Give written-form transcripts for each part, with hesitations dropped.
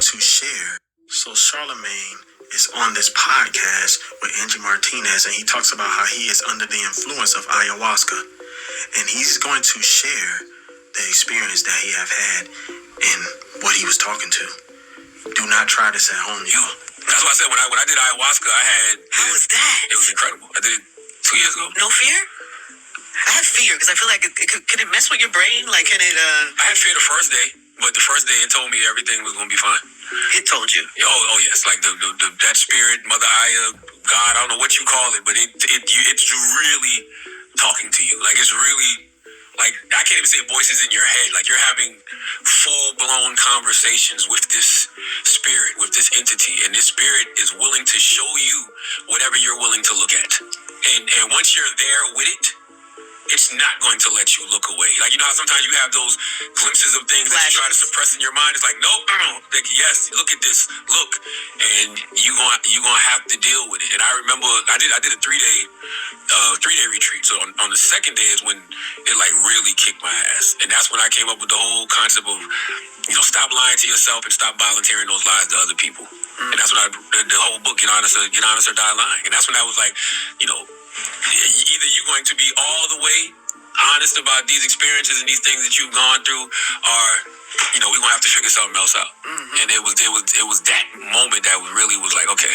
going to share. So Charlemagne is on this podcast with Angie Martinez, and he talks about how he is under the influence of ayahuasca, and he's going to share the experience that he have had and what he was talking to. Do not try this at home, y'all. That's why I said when I did ayahuasca, I had. How was that? It was incredible. I did it 2 years ago. No fear? I have fear because I feel like can it mess with your brain? Like, can it? I had fear the first day, but the first day it told me everything was gonna be fine. It told you. Oh yes, like that spirit, Mother Aya, God, I don't know what you call it, but it's really talking to you. Like it's really, like I can't even say voices in your head. Like you're having full blown conversations with this spirit, with this entity, and this spirit is willing to show you whatever you're willing to look at. And once you're there with it, it's not going to let you look away. Like, you know how sometimes you have those glimpses of things that you try to suppress in your mind? It's like, nope, like, yes, look at this, look. And you're gonna have to deal with it. And I remember I did a 3-day retreat. So on the second day is when it like really kicked my ass. And that's when I came up with the whole concept of, stop lying to yourself and stop volunteering those lies to other people. And that's when the whole book, Get Honest or Die Lying. And that's when I was like, either you're going to be all the way honest about these experiences and these things that you've gone through, or we're gonna have to figure something else out. And it was that moment that really was like, okay,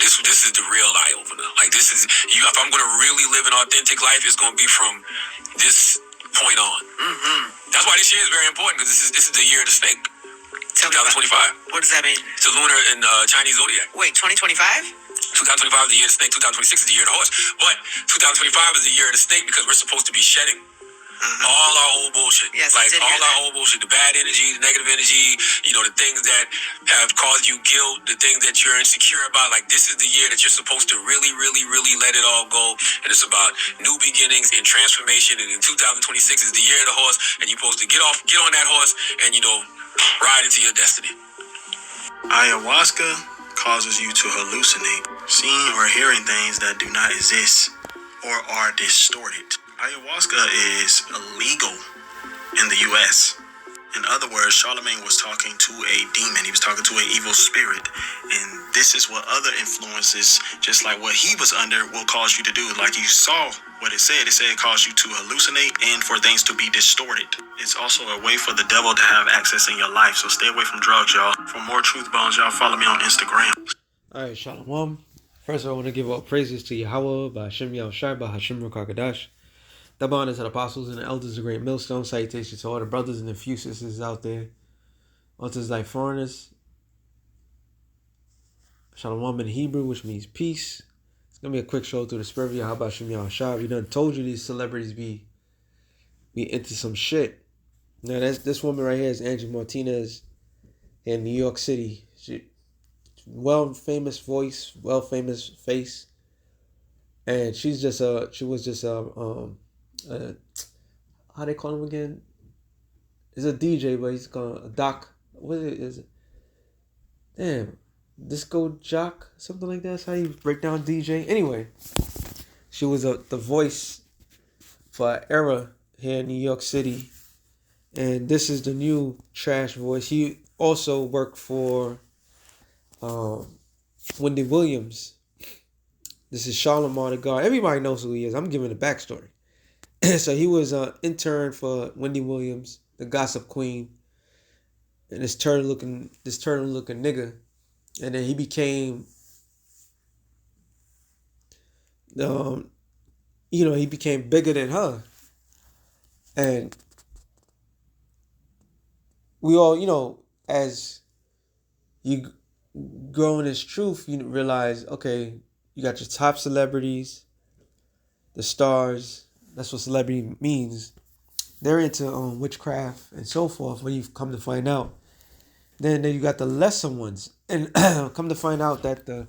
this is the real eye opener. Like this is you. If I'm gonna really live an authentic life, it's gonna be from this point on. That's why this year is very important, because this is the year of the snake. 2025. What does that mean? It's a lunar and Chinese zodiac. Wait, 2025? 2025 is the year of the snake. 2026 is the year of the horse. But 2025 is the year of the snake because we're supposed to be shedding all our old bullshit. Yes, like all our old bullshit, the bad energy, the negative energy, the things that have caused you guilt, the things that you're insecure about. Like this is the year that you're supposed to really, really, really let it all go. And it's about new beginnings and transformation. And in 2026 is the year of the horse, and you're supposed to get on that horse and ride into your destiny. Ayahuasca causes you to hallucinate, seeing or hearing things that do not exist or are distorted. Ayahuasca is illegal in the U.S. In other words, Charlemagne was talking to a demon. He was talking to an evil spirit. And this is what other influences, just like what he was under, will cause you to do. Like you saw what it said. It said it caused you to hallucinate and for things to be distorted. It's also a way for the devil to have access in your life. So stay away from drugs, y'all. For more Truth Bones, y'all follow me on Instagram. All right, Shalom. First, I want to give all praises to Yahweh, by Hashem Yahushai, by Hashem Rakakadash. Double honors to the apostles and the elders of Great Millstone. Salutations to all the brothers and the few sisters out there. Unto thy foreigners. Shalom in Hebrew, which means peace. It's going to be a quick show through the spirit of Yahweh Hashem Yahushai. We done told you these celebrities be into some shit. Now, this woman right here is Angie Martinez in New York City. She famous voice, famous face. And she was just how they call him again? He's a DJ, but he's called a doc. What is it? Damn, disco jock, something like that. That's how you break down DJ. Anyway, she was the voice for an era here in New York City, and this is the new trash voice. He also worked for Wendy Williams. This is Charlemagne the God. Everybody knows who he is. I'm giving the backstory. So he was an intern for Wendy Williams, the gossip queen, and this turtle looking nigga, and then he became, he became bigger than her, and we all, as you grow in this truth, you realize, okay, you got your top celebrities, the stars. That's what celebrity means. They're into witchcraft and so forth. When you've come to find out, then you got the lesser ones, and come to find out that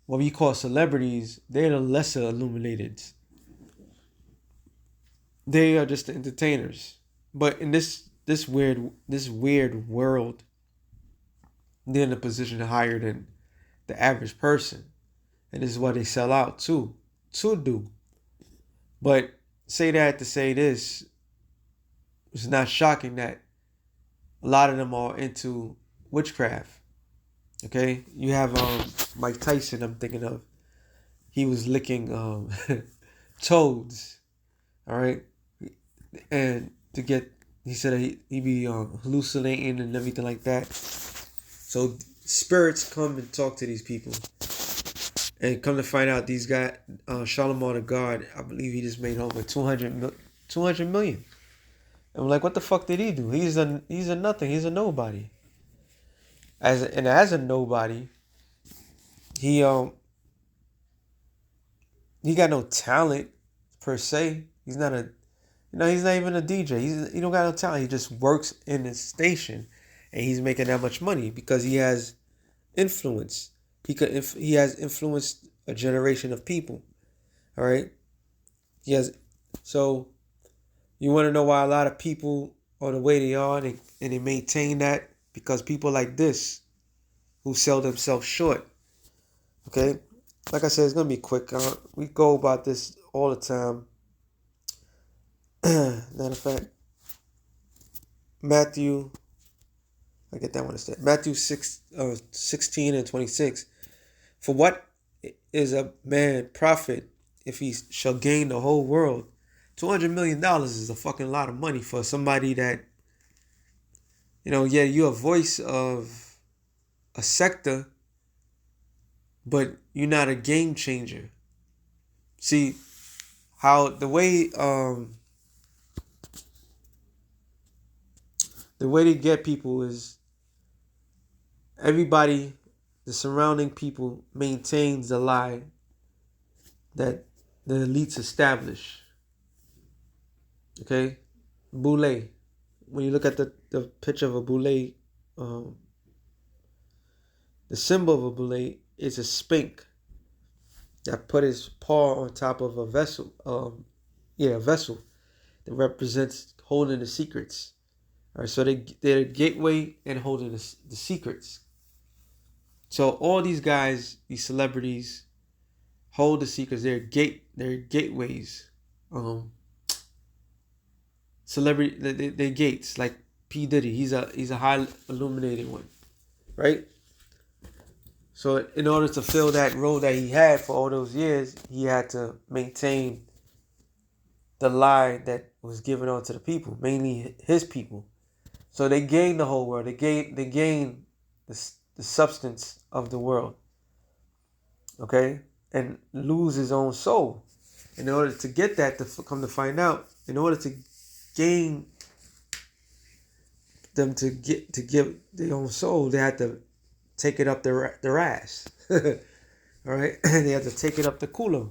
what we call celebrities, they're the lesser illuminated. They are just the entertainers. But in this weird world, they're in a position higher than the average person, and this is what they sell out to do. But say that to say this, it's not shocking that a lot of them are into witchcraft. Okay, you have Mike Tyson. I'm thinking of. He was licking toads. All right, and to get, he said he be hallucinating and everything like that. So spirits come and talk to these people, and come to find out, these guys, Charlemagne the God, I believe he just made over 200 million. And I'm like, what the fuck did he do? He's a nothing. He's a nobody. As a nobody, he he got no talent per se. He's not a, he's not even a DJ. He don't got no talent. He just works in the station, and he's making that much money because he has influence. He has influenced a generation of people. All right. He has. So you want to know why a lot of people are the way they are, and they maintain that because people like this who sell themselves short. Okay. Like I said, it's gonna be quick. We go about this all the time. Matter of fact, Matthew, I get that one instead. Matthew 16 and 26. For what is a man profit if he shall gain the whole world? $200 million is a fucking lot of money for somebody that, yeah, you're a voice of a sector, but you're not a game changer. See how the way they get people is everybody, the surrounding people, maintains the lie that the elites establish. Okay, boule. When you look at the picture of a boule, the symbol of a boule is a sphinx that put his paw on top of a vessel. A vessel that represents holding the secrets. All right, so they're a gateway and holding the secrets. So all these guys, these celebrities, hold the secrets. They're gateways. Celebrity, they're gates. Like P Diddy, he's a high illuminated one, right? So in order to fill that role that he had for all those years, he had to maintain the lie that was given on to the people, mainly his people. So they gained the whole world. They gained the substance of the world. Okay, and lose his own soul. In order to get that, to come to find out, in order to gain them to give their own soul, they had to take it up their ass. All right, they had to take it up the cooler.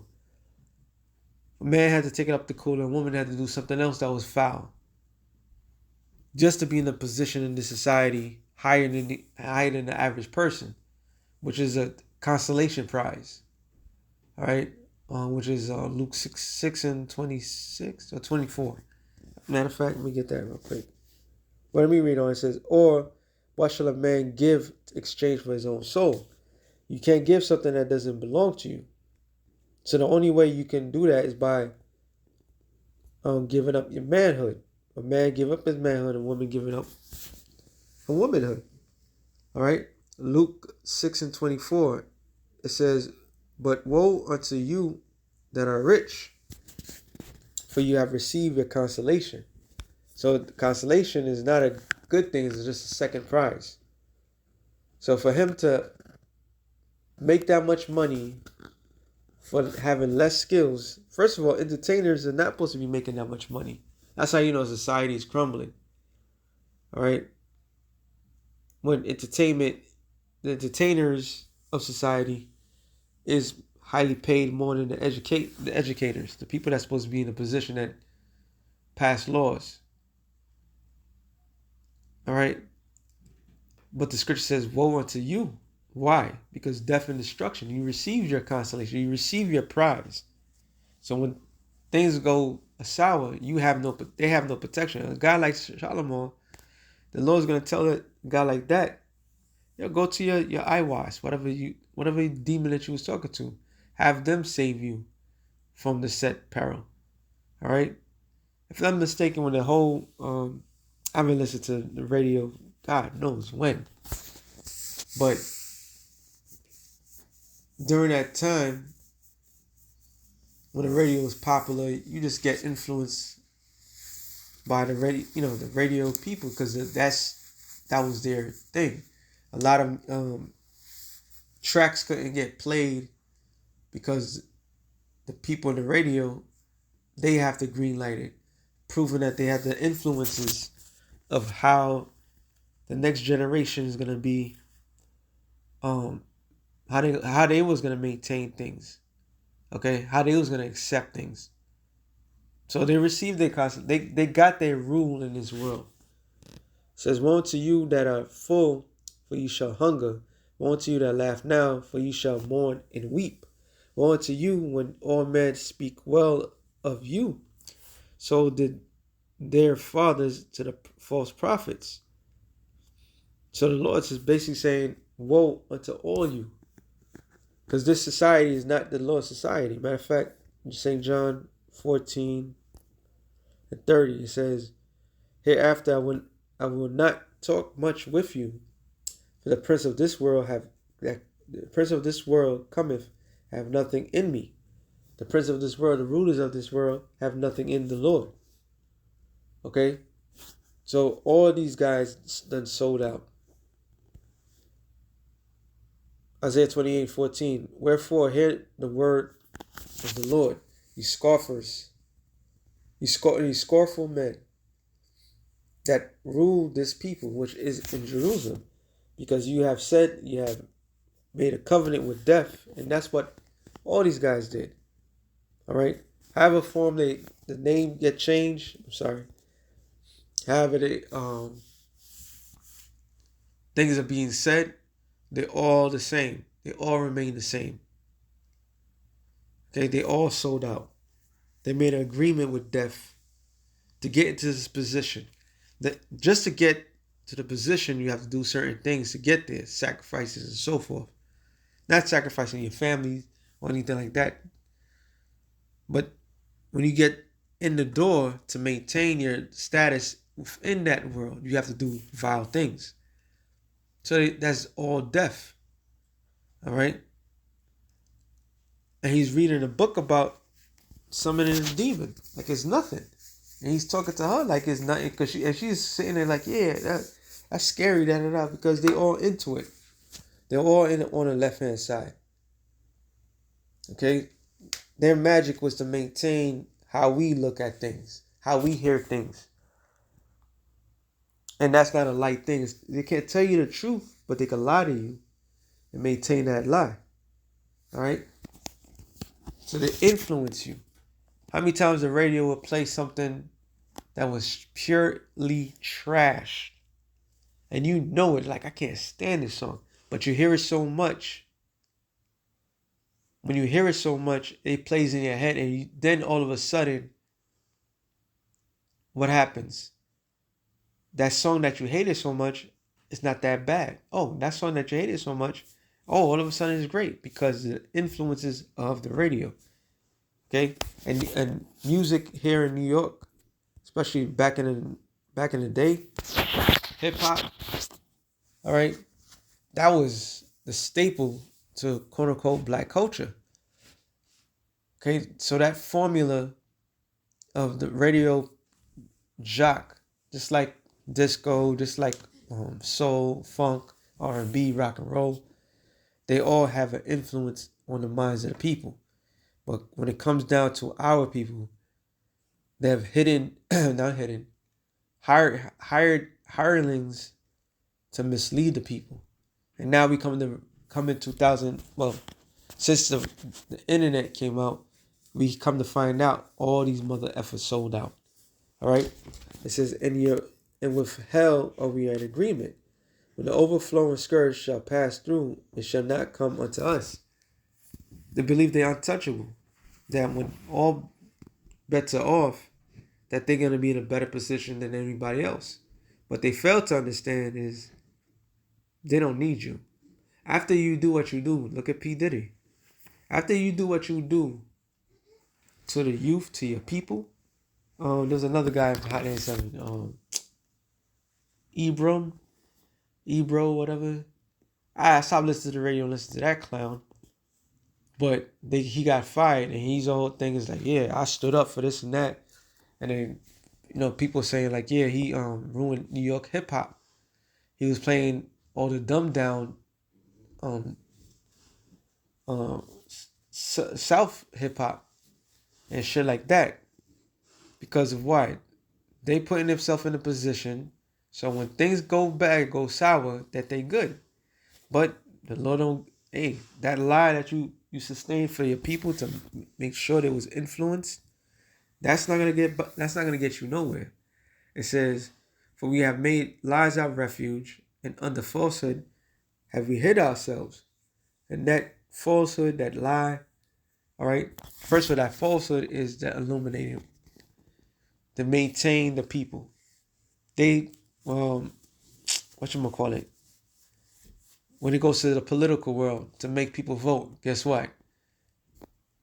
A man had to take it up the cooler. A woman had to do something else that was foul, just to be in a position in the society higher than the average person, which is a consolation prize. All right, which is Luke 6 and 26 or 24. Matter of fact, let me get that real quick. Well, let me read on. It says, or what shall a man give to exchange for his own soul? You can't give something that doesn't belong to you. So the only way you can do that is by giving up your manhood. A man give up his manhood, a woman giving up her womanhood. All right. Luke 6 and 24. It says, but woe unto you that are rich, for you have received your consolation. So consolation is not a good thing, it's just a second prize. So for him to make that much money for having less skills, first of all, entertainers are not supposed to be making that much money. That's how you know society is crumbling. All right. When the entertainers of society is highly paid more than the educators, the people that's supposed to be in a position that pass laws. All right. But the scripture says, woe unto you. Why? Because death and destruction. You receive your consolation. You receive your prize. So when things go sour, they have no protection. A guy like Charlemagne, the Lord's gonna tell a guy like that, go to your eyewash, whatever demon that you was talking to, have them save you from the set peril. All right. If I'm mistaken, when the whole I haven't listened to the radio, God knows when, but during that time when the radio was popular, you just get influenced by the radio, the radio people, because that was their thing. A lot of tracks couldn't get played because the people in the radio, they have to green light it, proving that they have the influences of how the next generation is gonna be, how they was gonna maintain things, okay, how they was gonna accept things. So they received their concept. They got their rule in this world. It says, "Woe unto you that are full, for you shall hunger. Woe unto you that laugh now, for you shall mourn and weep. Woe unto you when all men speak well of you. So did their fathers to the false prophets." So the Lord is basically saying, woe unto all you. Because this society is not the Lord's society. Matter of fact, in St. John 14 and 30, it says, "Hereafter I will not talk much with you, for the prince of this world cometh, have nothing in me." The prince of this world, the rulers of this world, have nothing in the Lord. Okay? So all these guys done sold out. Isaiah 28:14. "Wherefore hear the word of the Lord, ye scoffers, ye scornful men that rule this people which is in Jerusalem, because you have said you have made a covenant with death." And that's what all these guys did. All right? However form the name get changed, I'm sorry. However things are being said, they're all the same. They all remain the same. Okay, they all sold out. They made an agreement with death to get into this position. That just to get to the position, you have to do certain things to get there, sacrifices and so forth. Not sacrificing your family or anything like that. But when you get in the door to maintain your status within that world, you have to do vile things. So that's all death. All right? And he's reading a book about summoning a demon like it's nothing. And he's talking to her like it's nothing, because she's sitting there like, yeah, that's scary, because they all into it. They're all on the left-hand side. Okay? Their magic was to maintain how we look at things, how we hear things. And that's not a light thing. They can't tell you the truth, but they can lie to you and maintain that lie. All right? So they influence you. How many times the radio would play something that was purely trash, and you know it, like, I can't stand this song, but you hear it so much. When you hear it so much, it plays in your head, and then all of a sudden, what happens? That song that you hated so much, it's not that bad. Oh, that song that you hated so much, oh, all of a sudden it's great, because the influences of the radio. Okay, and music here in New York, especially back in the day, hip hop. All right, that was the staple to quote unquote black culture. Okay, so that formula of the radio jock, just like disco, just like soul, funk, R&B, rock and roll, they all have an influence on the minds of the people. But when it comes down to our people, they have hired hirelings to mislead the people. And now we come in 2000, well, since the internet came out, we come to find out all these mother effers sold out. All right? It says, and with hell are we in agreement. When the overflowing scourge shall pass through, it shall not come unto us. They believe they're untouchable. That when all bets are off, that they're going to be in a better position than anybody else. What they fail to understand is they don't need you. After you do what you do, look at P. Diddy. After you do what you do to the youth, to your people, there's another guy from Hot 97, Ebro, whatever. I stopped listening to the radio and listened to that clown. But he got fired, and his whole thing is like, yeah, I stood up for this and that. And then, people saying like, yeah, he ruined New York hip hop. He was playing all the dumbed down um South hip hop and shit like that. Because of what? They putting themselves in a position so when things go bad, go sour, that they good. But the Lord don't. Hey, that lie that you sustained for your people to make sure there was influence, that's not gonna get you nowhere. It says, "For we have made lies our refuge, and under falsehood have we hid ourselves." And that falsehood, that lie, all right. First, for that falsehood is the illuminating, to maintain the people. They, what you gonna call it? When it goes to the political world to make people vote, guess what?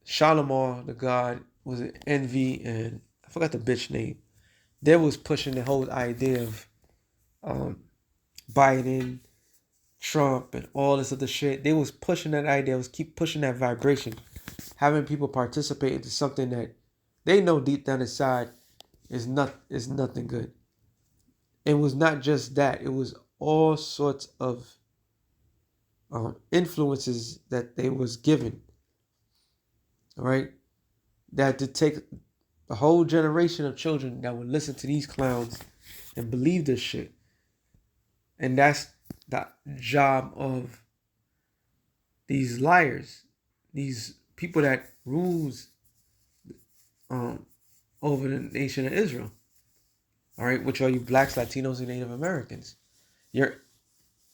Shalimar, the god, was it Envy, and I forgot the bitch name. They was pushing the whole idea of Biden, Trump, and all this other shit. They was pushing that idea, was keep pushing that vibration, having people participate into something that they know deep down inside is nothing good. It was not just that; it was all sorts of influences that they was given. All right, that to take a whole generation of children that would listen to these clowns and believe this shit. And that's the job of these liars, these people that rules over the nation of Israel. All right, which are you blacks, Latinos, and Native Americans. You're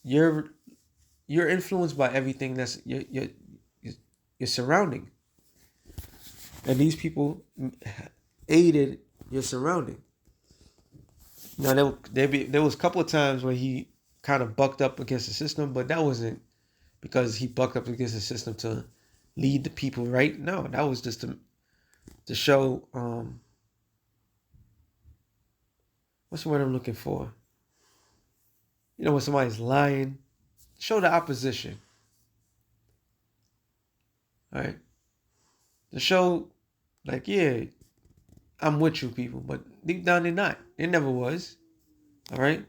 you're you're influenced by everything that's your surrounding, and these people aided your surrounding. Now there was a couple of times where he kind of bucked up against the system, but that wasn't because he bucked up against the system to lead the people right. No, that was just to show what's the word I'm looking for? When somebody's lying, show the opposition. All right, to show like, yeah, I'm with you people, but deep down they're not. It never was. All right.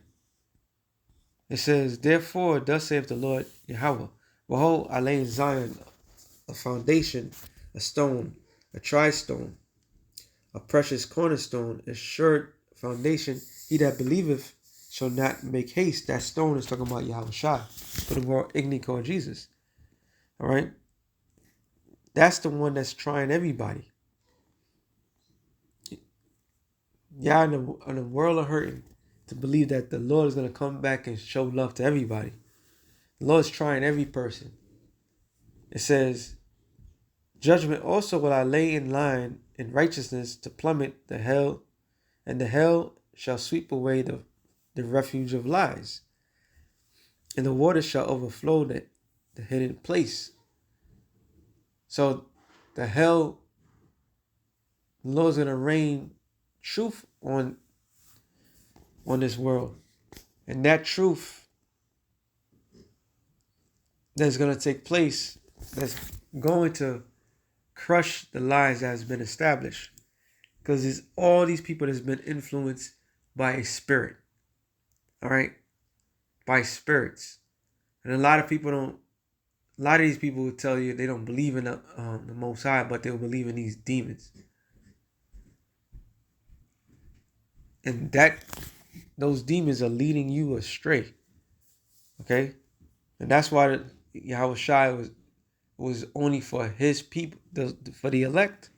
It says, therefore, thus saith the Lord Yahweh, behold, I lay in Zion a foundation, a stone, a tri-stone, a precious cornerstone, a sure foundation. He that believeth shall not make haste. That stone is talking about Yahweh Shai, for the world ignorant called Jesus. All right? That's the one that's trying everybody. Y'all in the world of hurting to believe that the Lord is going to come back and show love to everybody. The Lord is trying every person. It says, judgment also will I lay in line in righteousness to plummet the hell, and the hell shall sweep away the refuge of lies. And the water shall overflow the hidden place. So the hell, the Lord's going to rain truth on this world. And that truth that's going to take place, that's going to crush the lies that has been established. Because it's all these people that's been influenced by a spirit. All right? By spirits. And a lot of these people will tell you they don't believe in the Most High, but they'll believe in these demons. And those demons are leading you astray. Okay? And that's why Yahweh Shai was only for his people, for the elect.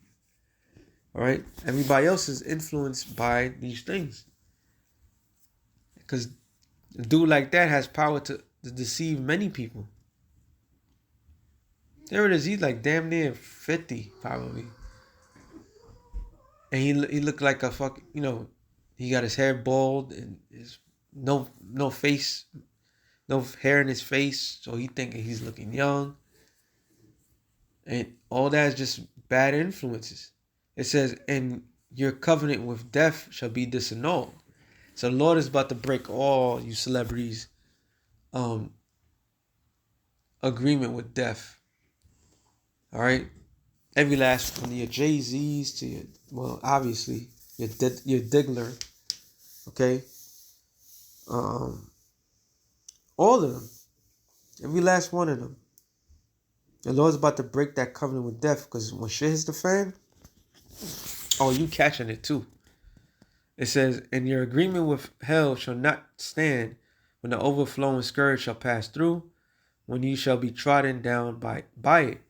All right? Everybody else is influenced by these things. Because a dude like that has power to deceive many people. There it is. He's like damn near 50, probably. And he looked like a fuck. He got his hair bald and his no face, no hair in his face. So he thinking he's looking young. And all that is just bad influences. It says, and your covenant with death shall be disannulled. So the Lord is about to break all you celebrities' agreement with death. All right, every last one of your Jay-Z's to your, well, obviously your Diggler, okay, um, all of them, every last one of them. The Lord's about to break that covenant with death, because when shit hits the fan, oh, you catching it too. It says, and your agreement with hell shall not stand when the overflowing scourge shall pass through, when you shall be trodden down by it.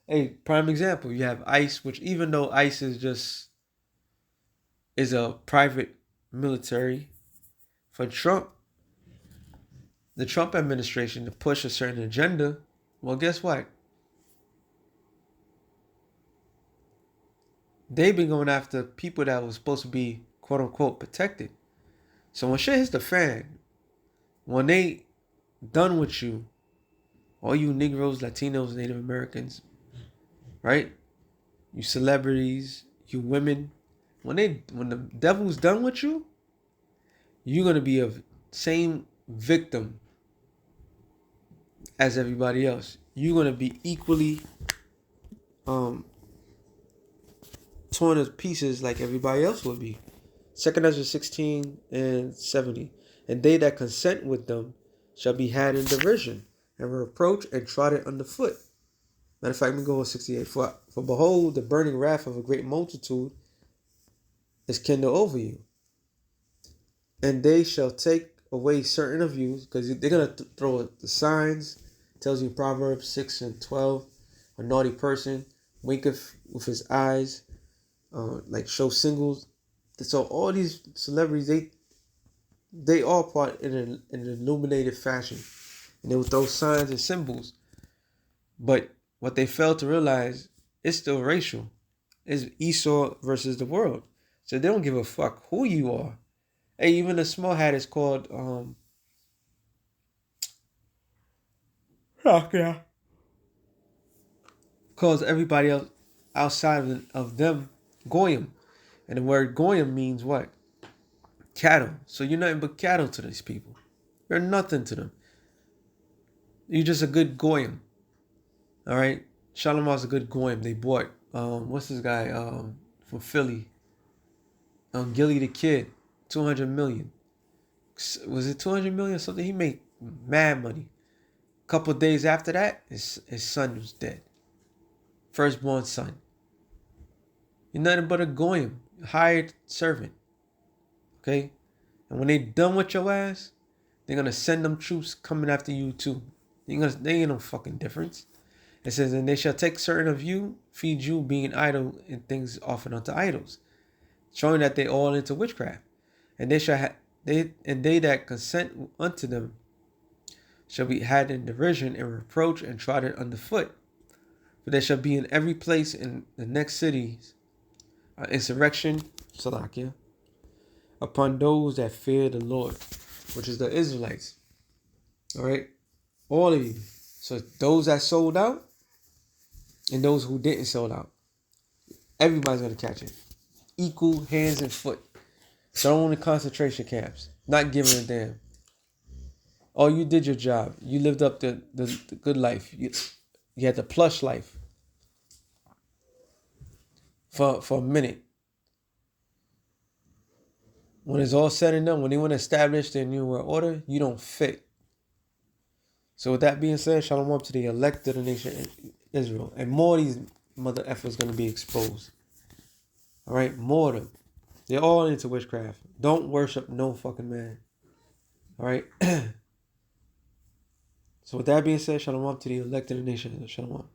A prime example, you have ICE, which even though ICE is a private military for Trump, the Trump administration to push a certain agenda, well, guess what? They've been going after people that was supposed to be quote unquote protected. So when shit hits the fan, when they done with you, all you Negroes, Latinos, Native Americans, right? You celebrities, you women, when the devil's done with you, you're gonna be a same victim as everybody else. You're gonna be equally torn to pieces like everybody else would be. 2 Ezra 16 and 70. And they that consent with them shall be had in derision, and reproach and trodden underfoot. Matter of fact, let me go on 68. For behold, the burning wrath of a great multitude is kindled over you. And they shall take away certain of you, because they're going to throw the signs. It tells you in Proverbs 6 and 12, a naughty person winketh with his eyes, like show singles. So all these celebrities, they all part in an illuminated fashion. And they will throw signs and symbols. But what they fail to realize, it's still racial. It's Esau versus the world. So they don't give a fuck who you are. Hey, even the small hat is called yeah. Calls everybody else outside of them goyim. And the word goyim means what? Cattle. So you're nothing but cattle to these people. You're nothing to them. You're just a good goyim. All right? Shalomar's a good goyim. They bought, what's this guy from Philly? Gilly the Kid, 200 million. Was it 200 million or something? He made mad money. A couple of days after that, his son was dead. Firstborn son. You're nothing but a goyim, hired servant. Okay? And when they done with your ass, they're going to send them troops coming after you too. They ain't no fucking difference. It says, and they shall take certain of you, feed you, being idle in things offered unto idols, showing that they all into witchcraft. And they shall they that consent unto them shall be had in derision and reproach and trodden underfoot. For there shall be in every place in the next cities insurrection, Salakia, upon those that fear the Lord, which is the Israelites. All right, all of you. So those that sold out and those who didn't sold out, everybody's gonna catch it. Equal hands and foot. Thrown in concentration camps, not giving a damn. Oh, you did your job. You lived up the good life. You had the plush life for a minute. When it's all said and done, when they want to establish their new world order, you don't fit. So with that being said, shalom up to the elect of the nation Israel. And more of these mother effers going to be exposed. All right, more of them. They're all into witchcraft. Don't worship no fucking man. All right. So with that being said, shalom up to the elect of the nation. Shalom.